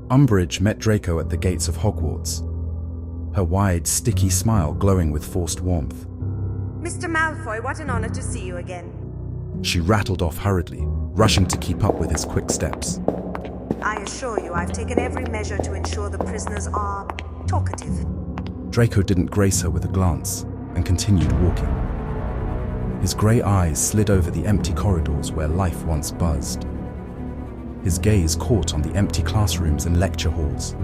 Umbridge met Draco at the gates of Hogwarts, her wide, sticky smile glowing with forced warmth. Mr. Malfoy, what an honor to see you again. She rattled off hurriedly, rushing to keep up with his quick steps. I assure you I've taken every measure to ensure the prisoners are talkative. Draco didn't grace her with a glance and continued walking. His grey eyes slid over the empty corridors where life once buzzed. His gaze caught on the empty classrooms and lecture halls.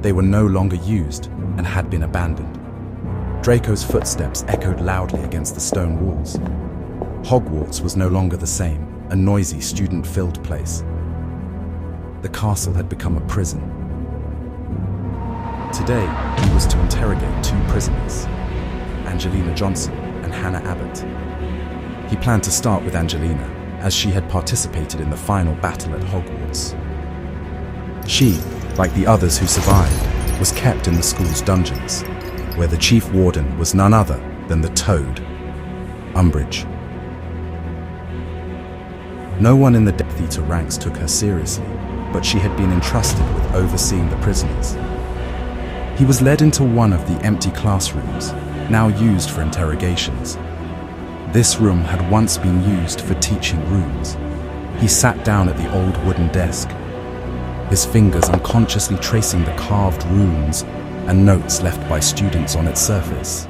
They were no longer used and had been abandoned. Draco's footsteps echoed loudly against the stone walls. Hogwarts was no longer the same, a noisy, student-filled place. The castle had become a prison. Today, he was to interrogate two prisoners, Angelina Johnson and Hannah Abbott. He planned to start with Angelina, as she had participated in the final battle at Hogwarts. She, like the others who survived, was kept in the school's dungeons, where the chief warden was none other than the Toad, Umbridge. No one in the Death Eater ranks took her seriously, but she had been entrusted with overseeing the prisoners. He was led into one of the empty classrooms, now used for interrogations. This room had once been used for teaching runes. He sat down at the old wooden desk, his fingers unconsciously tracing the carved runes and notes left by students on its surface.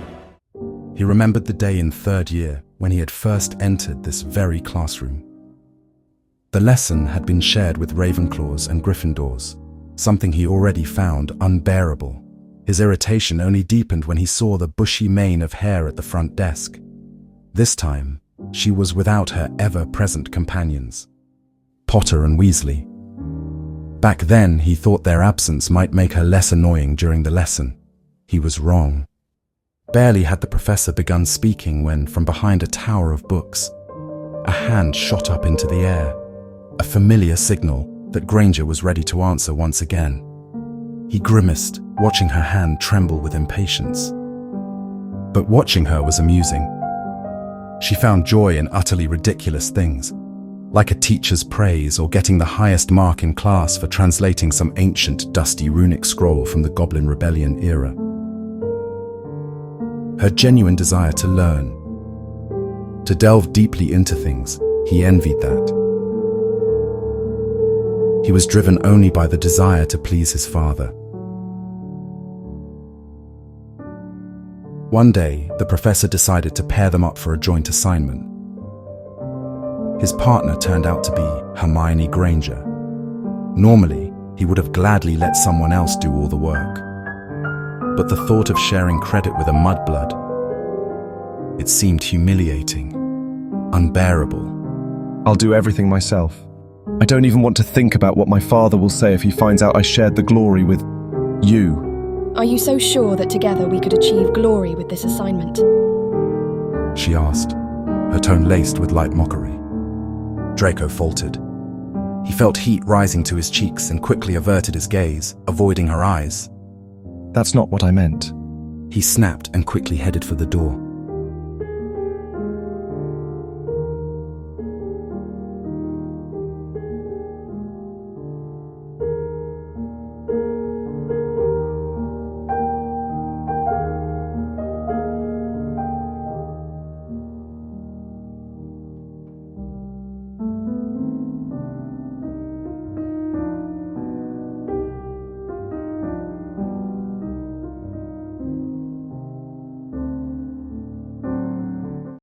He remembered the day in third year when he had first entered this very classroom. The lesson had been shared with Ravenclaws and Gryffindors, something he already found unbearable. His irritation only deepened when he saw the bushy mane of hair at the front desk. This time, she was without her ever-present companions, Potter and Weasley. Back then, he thought their absence might make her less annoying during the lesson. He was wrong. Barely had the professor begun speaking when, from behind a tower of books, a hand shot up into the air, a familiar signal that Granger was ready to answer once again. He grimaced, watching her hand tremble with impatience. But watching her was amusing. She found joy in utterly ridiculous things, like a teacher's praise or getting the highest mark in class for translating some ancient, dusty runic scroll from the Goblin Rebellion era. Her genuine desire to learn, to delve deeply into things, he envied that. He was driven only by the desire to please his father. One day, the professor decided to pair them up for a joint assignment. His partner turned out to be Hermione Granger. Normally, he would have gladly let someone else do all the work. But the thought of sharing credit with a mudblood, it seemed humiliating, unbearable. I'll do everything myself. I don't even want to think about what my father will say if he finds out I shared the glory with you. Are you so sure that together we could achieve glory with this assignment? She asked, her tone laced with light mockery. Draco faltered. He felt heat rising to his cheeks and quickly averted his gaze, avoiding her eyes. That's not what I meant. He snapped and quickly headed for the door.